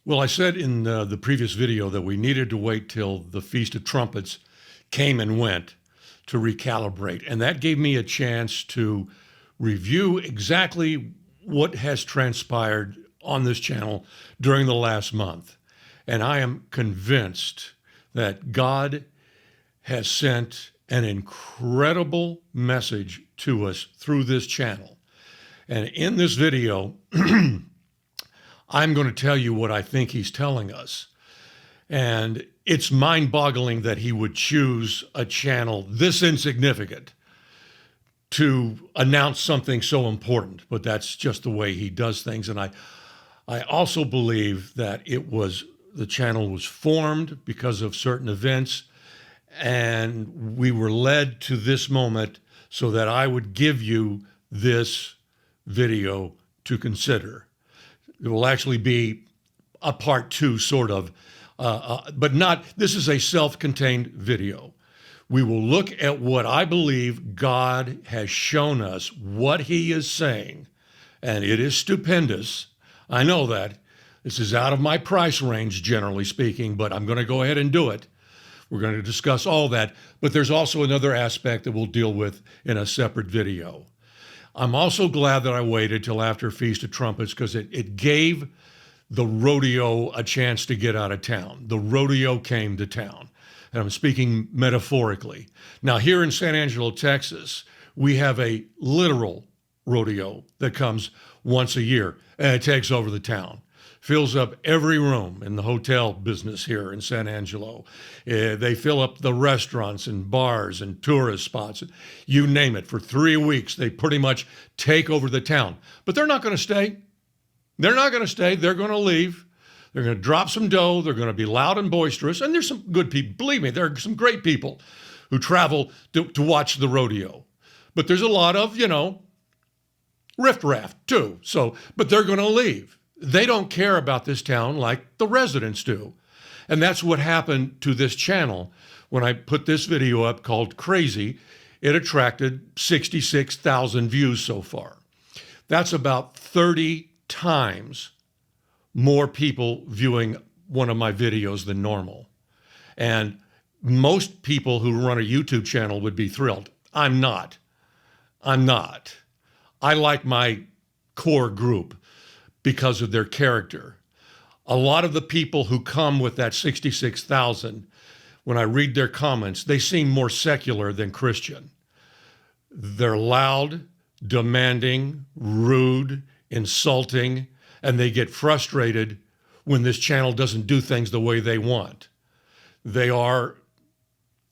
Well, I said in the previous video that we needed to wait till the Feast of Trumpets came and went to recalibrate. And that gave me a chance to review exactly what has transpired on this channel during the last month. And I am convinced that God has sent an incredible message to us through this channel. And in this video, I'm going to tell you what I think he's telling us. And it's mind-boggling that he would choose a channel this insignificant to announce something so important, but that's just the way he does things. And I also believe that the channel was formed because of certain events, and we were led to this moment so that I would give you this video to consider. It will actually be a part two, sort of, but not, this is a self-contained video. We will look at what I believe God has shown us, what he is saying, and it is stupendous. I know that. This is out of my price range, generally speaking, but I'm going to go ahead and do it. We're going to discuss all that, but there's also another aspect that we'll deal with in a separate video. I'm also glad that I waited till after Feast of Trumpets because it gave the rodeo a chance to get out of town. The rodeo came to town, and I'm speaking metaphorically. Now, here in San Angelo, Texas, we have a literal rodeo that comes once a year, and it takes over the town. Fills up every room in the hotel business here in San Angelo. They fill up the restaurants and bars and tourist spots. You name it. For 3 weeks, they pretty much take over the town. But they're not going to stay. They're not going to stay. They're going to leave. They're going to drop some dough. They're going to be loud and boisterous. And there's some good people. Believe me, there are some great people who travel to watch the rodeo. But there's a lot of, riffraff too. But they're going to leave. They don't care about this town like the residents do. And that's what happened to this channel. When I put this video up called Crazy, it attracted 66,000 views so far. That's about 30 times more people viewing one of my videos than normal. And most people who run a YouTube channel would be thrilled. I'm not. I like my core group because of their character. A lot of the people who come with that 66,000, when I read their comments, they seem more secular than Christian. They're loud, demanding, rude, insulting, and they get frustrated when this channel doesn't do things the way they want. They are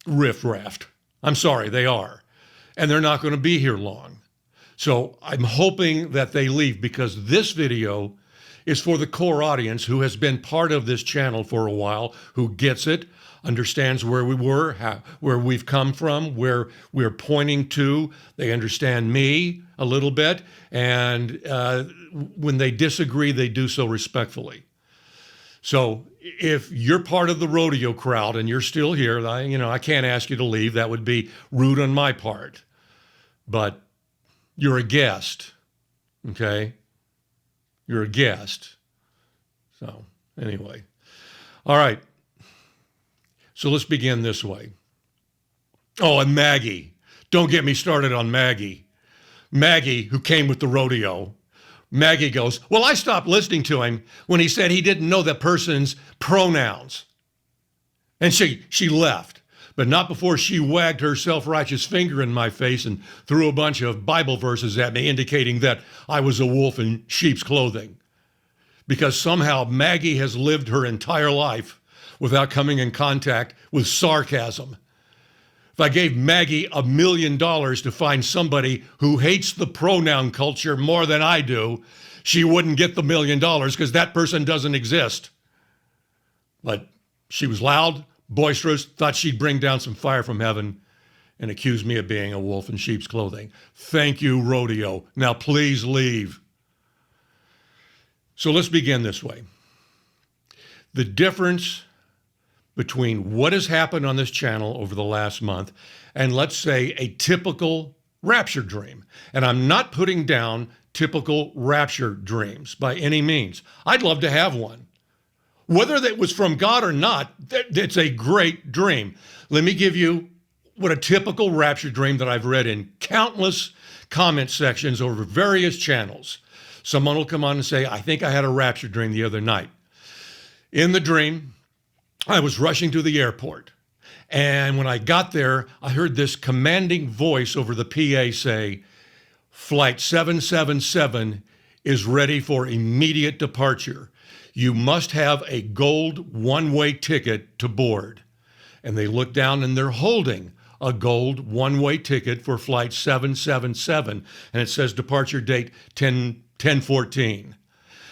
riffraffed. I'm sorry, they are. And they're not going to be here long. So I'm hoping that they leave because this video is for the core audience who has been part of this channel for a while, who gets it, understands where we were, where we've come from, where we're pointing to. They understand me a little bit. And when they disagree, they do so respectfully. So if you're part of the rodeo crowd and you're still here, I can't ask you to leave. That would be rude on my part. But you're a guest, okay? You're a guest. So anyway, all right. So let's begin this way. Oh, and Maggie. Don't get me started on Maggie. Maggie, who came with the rodeo. Maggie goes, well, I stopped listening to him when he said he didn't know that person's pronouns. And she left. But not before she wagged her self-righteous finger in my face and threw a bunch of Bible verses at me, indicating that I was a wolf in sheep's clothing. Because somehow Maggie has lived her entire life without coming in contact with sarcasm. If I gave Maggie $1 million to find somebody who hates the pronoun culture more than I do, she wouldn't get the $1 million because that person doesn't exist. But she was loud, boisterous, thought she'd bring down some fire from heaven and accuse me of being a wolf in sheep's clothing. Thank you, rodeo. Now please leave. So let's begin this way. The difference between what has happened on this channel over the last month and, let's say, a typical rapture dream. And I'm not putting down typical rapture dreams by any means. I'd love to have one. Whether that was from God or not, it's a great dream. Let me give you what a typical rapture dream that I've read in countless comment sections over various channels. Someone will come on and say, I think I had a rapture dream the other night. In the dream, I was rushing to the airport. And when I got there, I heard this commanding voice over the PA say, Flight 777 is ready for immediate departure. You must have a gold one-way ticket to board. And they look down and they're holding a gold one-way ticket for flight 777. And it says departure date 10/14.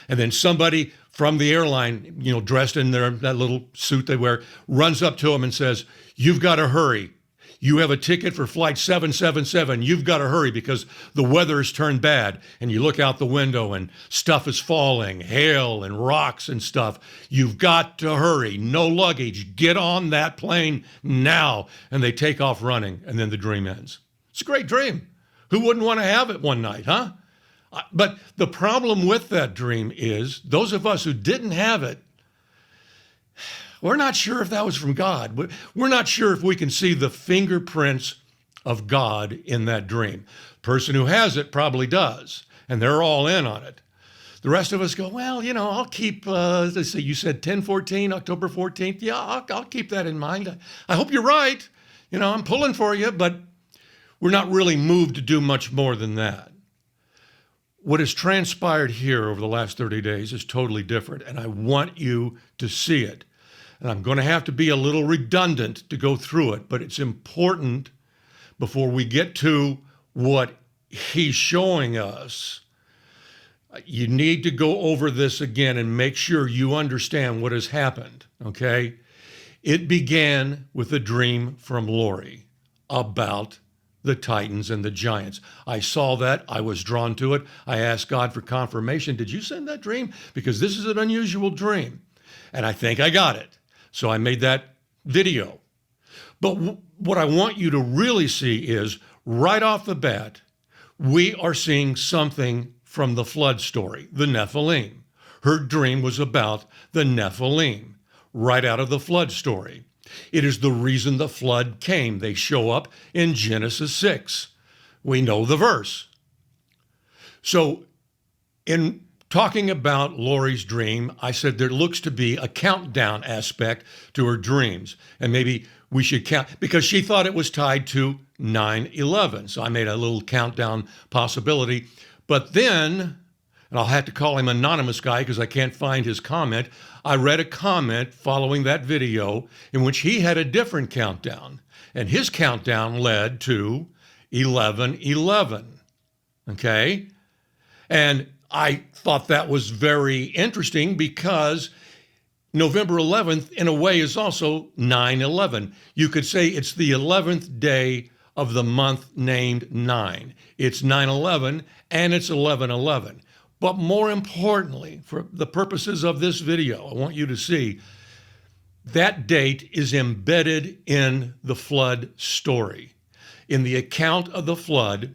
And then somebody from the airline, dressed in that little suit they wear, runs up to him and says, you've got to hurry. You have a ticket for flight 777. You've got to hurry because the weather has turned bad. And you look out the window and stuff is falling, hail and rocks and stuff. You've got to hurry. No luggage. Get on that plane now. And they take off running, and then the dream ends. It's a great dream. Who wouldn't want to have it one night, huh? But the problem with that dream is those of us who didn't have it, we're not sure if that was from God. We're not sure if we can see the fingerprints of God in that dream. The person who has it probably does, and they're all in on it. The rest of us go, well, I'll keep, let's see, you said 10/14, October 14th. Yeah, I'll keep that in mind. I hope you're right. I'm pulling for you, but we're not really moved to do much more than that. What has transpired here over the last 30 days is totally different, and I want you to see it. And I'm going to have to be a little redundant to go through it, but it's important before we get to what he's showing us. You need to go over this again and make sure you understand what has happened, okay? It began with a dream from Lori about the Titans and the Giants. I saw that. I was drawn to it. I asked God for confirmation. Did you send that dream? Because this is an unusual dream. And I think I got it. So I made that video. But what I want you to really see is right off the bat, we are seeing something from the flood story, the Nephilim. Her dream was about the Nephilim right out of the flood story. It is the reason the flood came. They show up in Genesis 6. We know the verse. So in talking about Lori's dream, I said there looks to be a countdown aspect to her dreams. And maybe we should count, because she thought it was tied to 9/11. So I made a little countdown possibility. But then, and I'll have to call him anonymous guy because I can't find his comment, I read a comment following that video in which he had a different countdown. And his countdown led to 11/11. Okay? And I thought that was very interesting because November 11th, in a way, is also 9/11. You could say it's the 11th day of the month named 9. It's 9/11 and it's 11/11. But more importantly, for the purposes of this video, I want you to see that date is embedded in the flood story. In the account of the flood,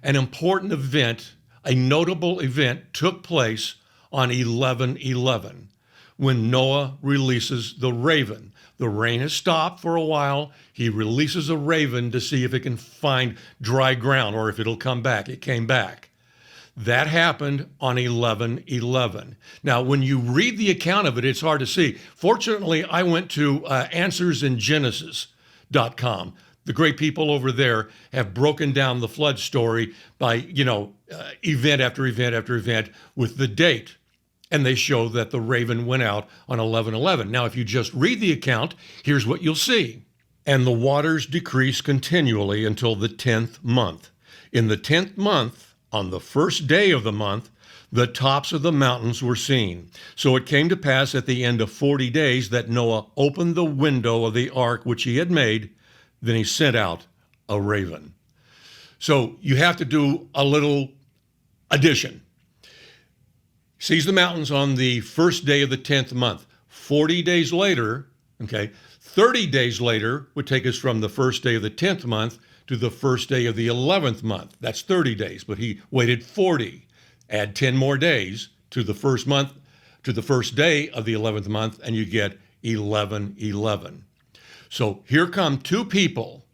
an important event, a notable event took place on 11/11 when Noah releases the raven. The rain has stopped for a while. He releases a raven to see if it can find dry ground or if it'll come back. It came back. That happened on 11/11. Now, when you read the account of it, it's hard to see. Fortunately, I went to answersingenesis.com. The great people over there have broken down the flood story by, event after event after event with the date. And they show that the raven went out on 11/11. Now, if you just read the account, here's what you'll see. And the waters decreased continually until the 10th month. In the 10th month, on the first day of the month, the tops of the mountains were seen. So it came to pass at the end of 40 days that Noah opened the window of the ark which he had made. Then he sent out a raven. So you have to do a little addition. Sees the mountains on the first day of the 10th month. 40 days later, 30 days later would take us from the first day of the 10th month to the first day of the 11th month. That's 30 days, but he waited 40. Add 10 more days to the first month, to the first day of the 11th month, and you get 1111. So here come two people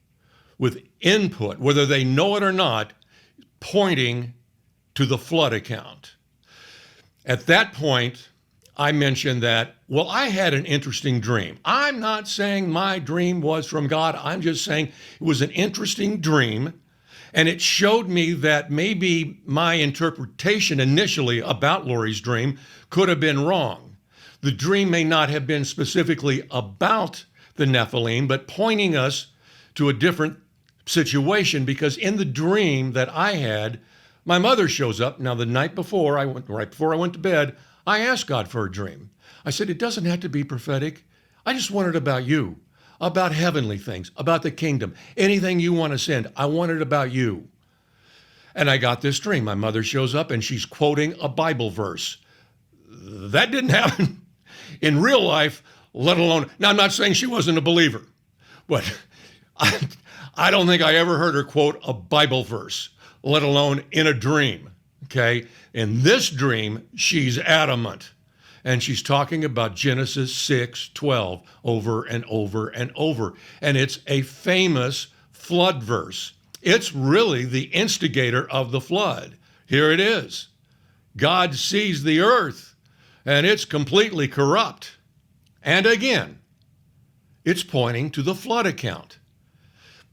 with input, whether they know it or not, pointing to the flood account. At that point, I mentioned that, well, I had an interesting dream. I'm not saying my dream was from God. I'm just saying it was an interesting dream. And it showed me that maybe my interpretation initially about Lori's dream could have been wrong. The dream may not have been specifically about the Nephilim, but pointing us to a different situation, because in the dream that I had, my mother shows up. Now, the night before, right before I went to bed, I asked God for a dream. I said, it doesn't have to be prophetic. I just want it about you, about heavenly things, about the kingdom, anything you want to send. I want it about you. And I got this dream. My mother shows up and she's quoting a Bible verse. That didn't happen in real life, let alone, now I'm not saying she wasn't a believer, but I don't think I ever heard her quote a Bible verse, let alone in a dream, okay? In this dream, she's adamant. And she's talking about Genesis 6:12 over and over and over. And it's a famous flood verse. It's really the instigator of the flood. Here it is. God sees the earth, and it's completely corrupt. And again, it's pointing to the flood account.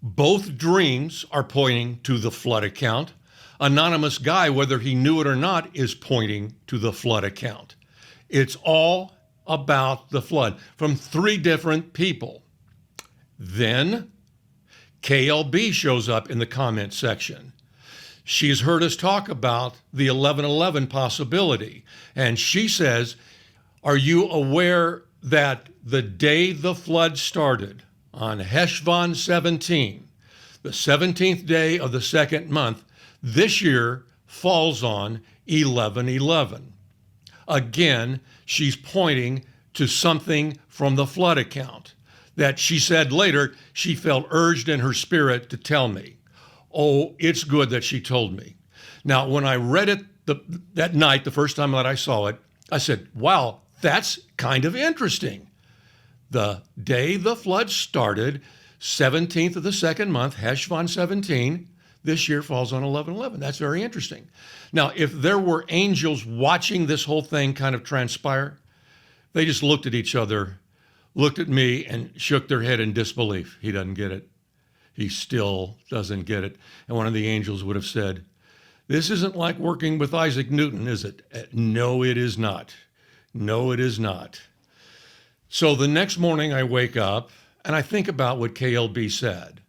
Both dreams are pointing to the flood account. Anonymous guy, whether he knew it or not, is pointing to the flood account. It's all about the flood from three different people. Then KLB shows up in the comment section. She's heard us talk about the 1111 possibility. And she says, are you aware that the day the flood started on Heshvan 17, the 17th day of the second month, this year falls on 1111? Again, she's pointing to something from the flood account that she said later she felt urged in her spirit to tell me. Oh, it's good that she told me. Now, when I read it that night, the first time that I saw it, I said, wow, that's kind of interesting. The day the flood started, 17th of the second month, Heshvan 17, this year falls on 11/11. That's very interesting. Now, if there were angels watching this whole thing kind of transpire, they just looked at each other, looked at me, and shook their head in disbelief. He doesn't get it. He still doesn't get it. And one of the angels would have said, this isn't like working with Isaac Newton, is it? No, it is not. No, it is not. So the next morning I wake up and I think about what KLB said.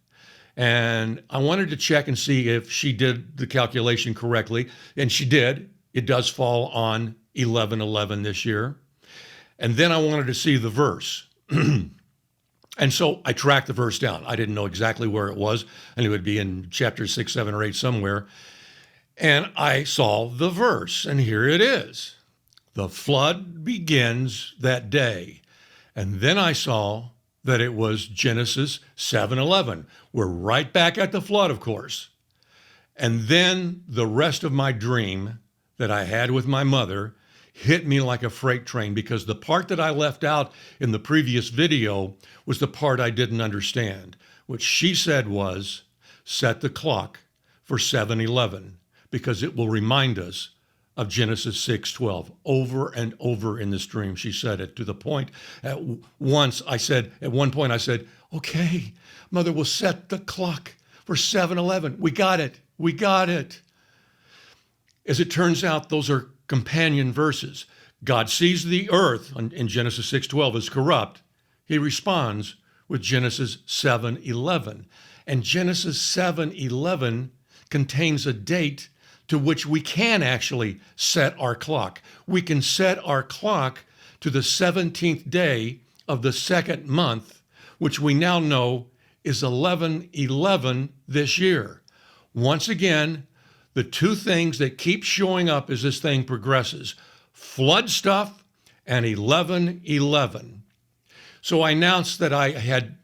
And I wanted to check and see if she did the calculation correctly. And she did. It does fall on 11/11 this year. And then I wanted to see the verse. And so I tracked the verse down. I didn't know exactly where it was. I knew it would be in chapter 6, 7, or 8 somewhere. And I saw the verse. And here it is. The flood begins that day. And then I saw that it was Genesis 7:11. We're right back at the flood, of course. And then the rest of my dream that I had with my mother hit me like a freight train, because the part that I left out in the previous video was the part I didn't understand. What she said was, set the clock for 7:11, because it will remind us of Genesis 6:12. Over and over in this dream, she said it, to the point at one point I said, okay, Mother, we'll set the clock for 7:11. We got it. We got it. As it turns out, those are companion verses. God sees the earth in Genesis 6:12 as corrupt. He responds with Genesis 7:11. And Genesis 7:11 contains a date to which we can actually set our clock. We can set our clock to the 17th day of the second month, which we now know is 11/11 this year. Once again, the two things that keep showing up as this thing progresses: flood stuff and 11/11. So I announced that I had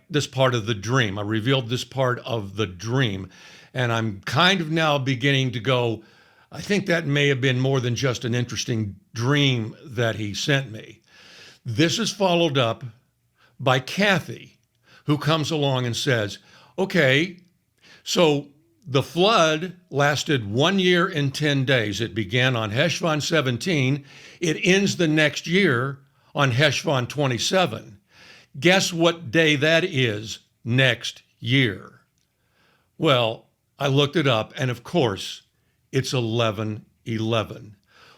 this part of the dream. I revealed this part of the dream. And I'm kind of now beginning to go, I think that may have been more than just an interesting dream that he sent me. This is followed up by Kathy, who comes along and says, okay, so the flood lasted 1 year and 10 days. It began on Heshvan 17. It ends the next year on Heshvan 27. Guess what day that is next year? Well, I looked it up, and of course, it's 11/11.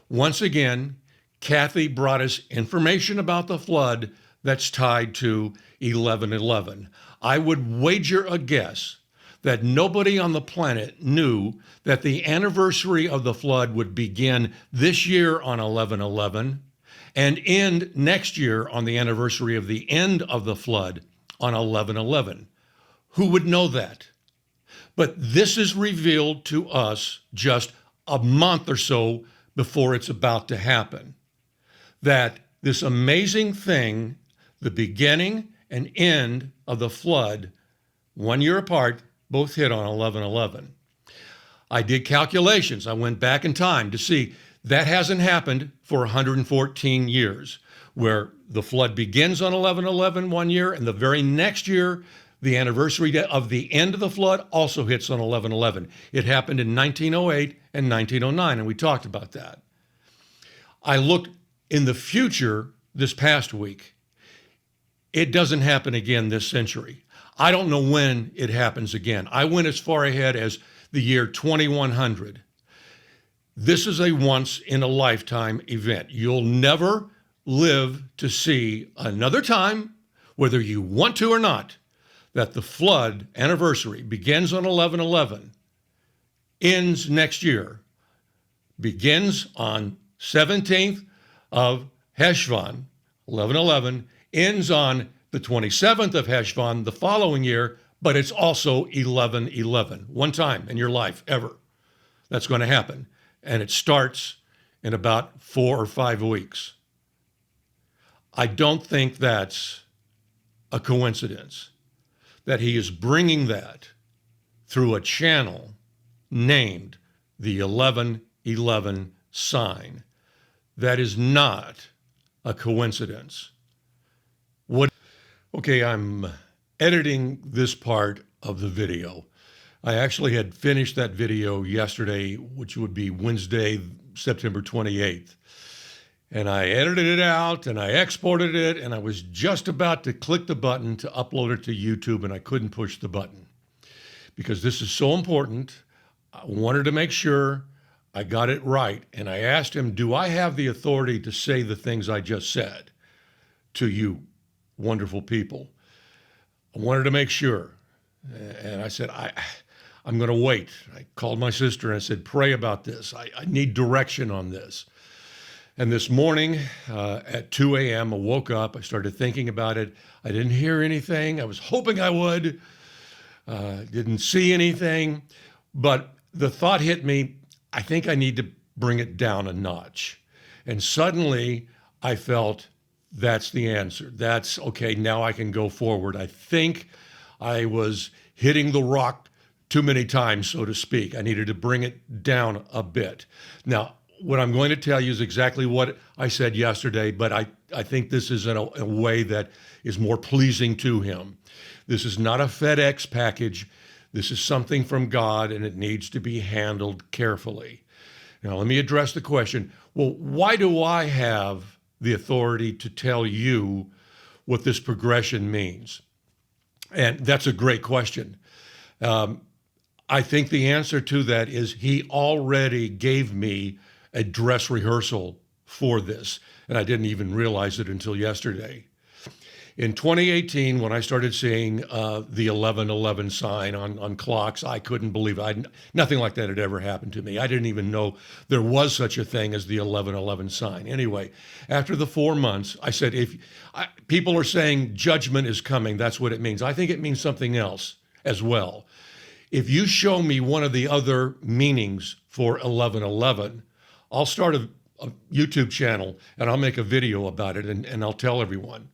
Once again, Kathy brought us information about the flood that's tied to 11/11. I would wager a guess that nobody on the planet knew that the anniversary of the flood would begin this year on 11/11 and end next year on the anniversary of the end of the flood on 11/11. Who would know that? But this is revealed to us just a month or so before it's about to happen. That this amazing thing, the beginning and end of the flood, 1 year apart, both hit on 11/11. I did calculations. I went back in time to see that hasn't happened for 114 years, where the flood begins on 11/11 1 year, and the very next year, the anniversary of the end of the flood also hits on 11/11. It happened in 1908 and 1909, and we talked about that. I looked in the future this past week. It doesn't happen again this century. I don't know when it happens again. I went as far ahead as the year 2100. This is a once-in-a-lifetime event. You'll never live to see another time, whether you want to or not, that the flood anniversary begins on 11/11, ends next year, begins on 17th of Heshvan, 11/11, ends on the 27th of Heshvan the following year, but it's also 11/11. One time in your life, ever. That's going to happen. And it starts in about 4 or 5 weeks. I don't think that's a coincidence that he is bringing that through a channel named the 11/11 sign. That is not a coincidence. Okay, I'm editing this part of the video. I actually had finished that video yesterday, which would be Wednesday, September 28th. And I edited it out and I exported it, and I was just about to click the button to upload it to YouTube, and I couldn't push the button because this is so important. I wanted to make sure I got it right. And I asked him, do I have the authority to say the things I just said to you wonderful people? I wanted to make sure. And I said, I'm going to wait. I called my sister and I said, pray about this. I need direction on this. And this morning at 2 a.m., I woke up. I started thinking about it. I didn't hear anything. I was hoping I would. Didn't see anything. But the thought hit me, I think I need to bring it down a notch. And suddenly I felt that's the answer. That's okay. Now I can go forward. I think I was hitting the rock too many times, so to speak. I needed to bring it down a bit. Now, what I'm going to tell you is exactly what I said yesterday, but I think this is in a way that is more pleasing to him. This is not a FedEx package. This is something from God, and it needs to be handled carefully. Now, let me address the question. Well, why do I have the authority to tell you what this progression means? And that's a great question. I think the answer to that is he already gave me a dress rehearsal for this, and I didn't even realize it until yesterday. In 2018, when I started seeing the 11/11 sign on clocks, I couldn't believe it. Nothing like that had ever happened to me. I didn't even know there was such a thing as the 11/11 sign. Anyway, after the 4 months, I said, people are saying judgment is coming, that's what it means. I think it means something else as well. If you show me one of the other meanings for 11/11, I'll start a YouTube channel and I'll make a video about it and I'll tell everyone.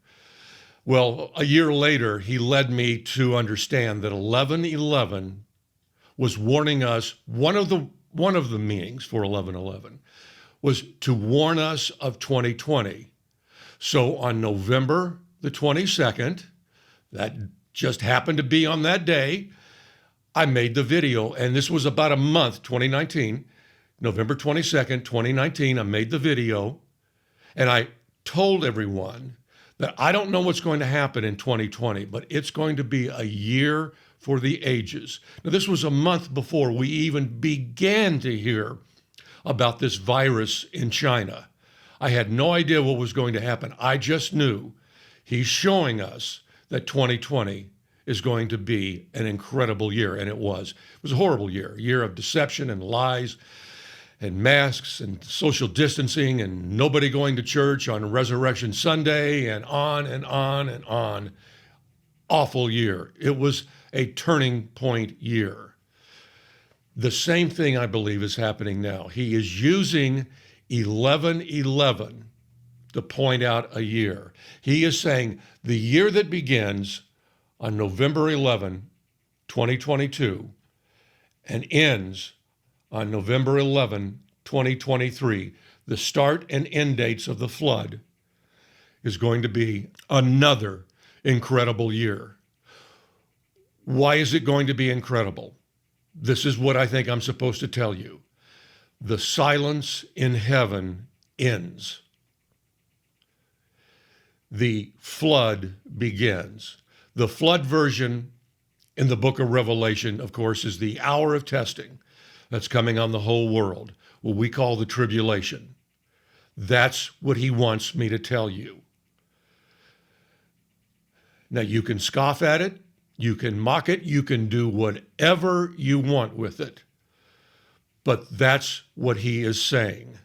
Well, a year later, he led me to understand that 11/11 was warning us. One of the one of the meanings for 11/11 was to warn us of 2020. So on November the 22nd, that just happened to be on that day, I made the video, and this was about a month, 2019, November 22nd, 2019, I made the video, and I told everyone that I don't know what's going to happen in 2020, but it's going to be a year for the ages. Now, this was a month before we even began to hear about this virus in China. I had no idea what was going to happen. I just knew he's showing us that 2020 is going to be an incredible year, and it was. It was a horrible year, a year of deception and lies and masks and social distancing and nobody going to church on Resurrection Sunday and on and on and on. Awful year. It was a turning point year. The same thing, I believe, is happening now. He is using 11/11 to point out a year. He is saying the year that begins on November 11, 2022, and ends on November 11, 2023, the start and end dates of the flood, is going to be another incredible year. Why is it going to be incredible? This is what I think I'm supposed to tell you. The silence in heaven ends. The flood begins. The flood version in the book of Revelation, of course, is the hour of testing that's coming on the whole world, what we call the tribulation. That's what he wants me to tell you. Now, you can scoff at it, you can mock it, you can do whatever you want with it, but that's what he is saying.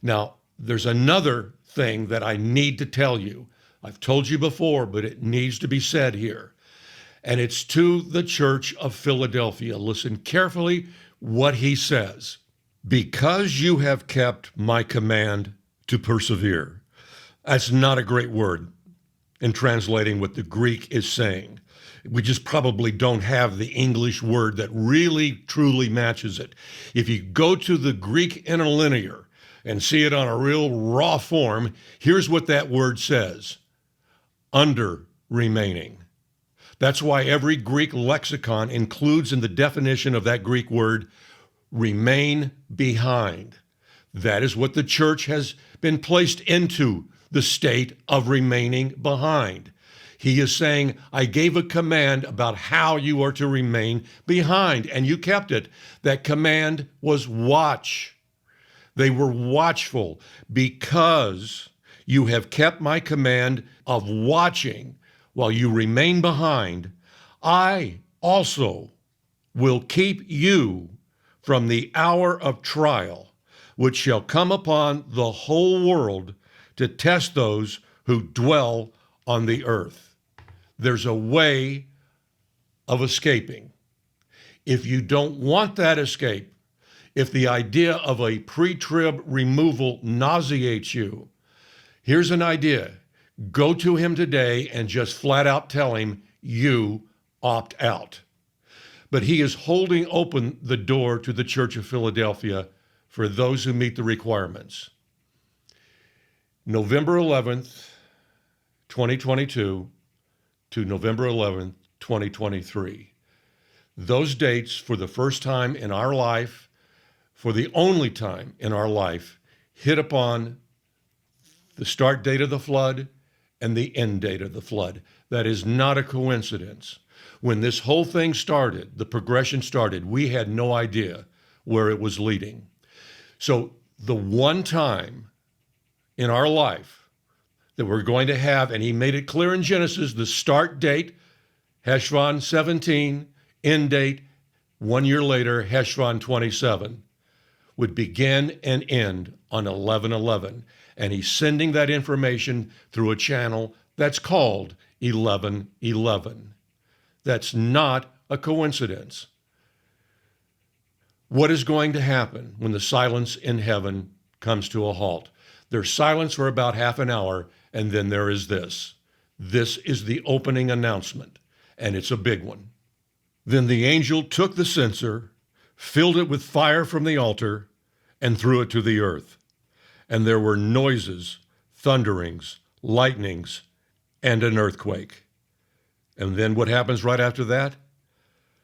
Now, there's another thing that I need to tell you. I've told you before, but it needs to be said here. And it's to the Church of Philadelphia. Listen carefully what he says. Because you have kept my command to persevere. That's not a great word in translating what the Greek is saying. We just probably don't have the English word that really, truly matches it. If you go to the Greek interlinear and see it on a real raw form, here's what that word says. Under remaining. That's why every Greek lexicon includes in the definition of that Greek word, remain behind. That is what the church has been placed into, the state of remaining behind. He is saying, I gave a command about how you are to remain behind, and you kept it. That command was watch. They were watchful because you have kept my command of watching while you remain behind. I also will keep you from the hour of trial, which shall come upon the whole world to test those who dwell on the earth. There's a way of escaping. If you don't want that escape, if the idea of a pre-trib removal nauseates you, here's an idea. Go to him today and just flat out tell him you opt out. But he is holding open the door to the Church of Philadelphia for those who meet the requirements. November 11th, 2022 to November 11th, 2023. Those dates, for the first time in our life, for the only time in our life, hit upon the start date of the flood and the end date of the flood. That is not a coincidence. When this whole thing started, the progression started, we had no idea where it was leading. So the one time in our life that we're going to have, and he made it clear in Genesis, the start date, Heshvan 17, end date, 1 year later, Heshvan 27, would begin and end on 11/11. And he's sending that information through a channel that's called 11/11. That's not a coincidence. What is going to happen when the silence in heaven comes to a halt? There's silence for about half an hour, and then there is this. This is the opening announcement, and it's a big one. Then the angel took the censer, filled it with fire from the altar, and threw it to the earth. And there were noises, thunderings, lightnings, and an earthquake. And then what happens right after that?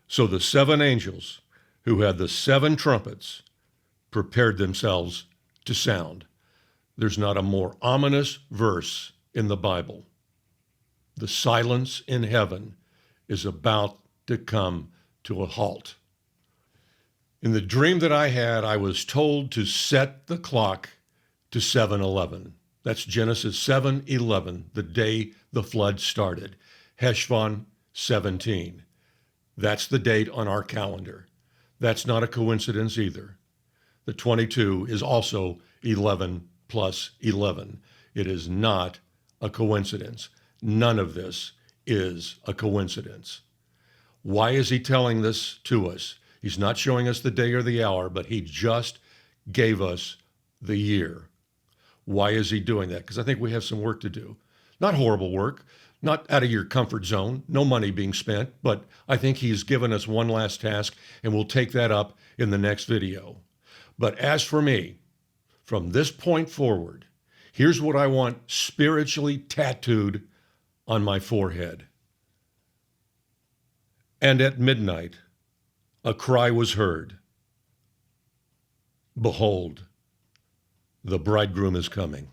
So the 7 angels who had the 7 trumpets prepared themselves to sound. There's not a more ominous verse in the Bible. The silence in heaven is about to come to a halt. In the dream that I had, I was told to set the clock to 7:11. That's Genesis 7:11, the day the flood started. Heshvan 17. That's the date on our calendar. That's not a coincidence either. The 22 is also 11 plus 11. It is not a coincidence. None of this is a coincidence. Why is he telling this to us? He's not showing us the day or the hour, but he just gave us the year. Why is he doing that? Because I think we have some work to do. Not horrible work, not out of your comfort zone, no money being spent, but I think he's given us one last task, and we'll take that up in the next video. But as for me, from this point forward, here's what I want spiritually tattooed on my forehead. And at midnight, a cry was heard. Behold, the bridegroom is coming.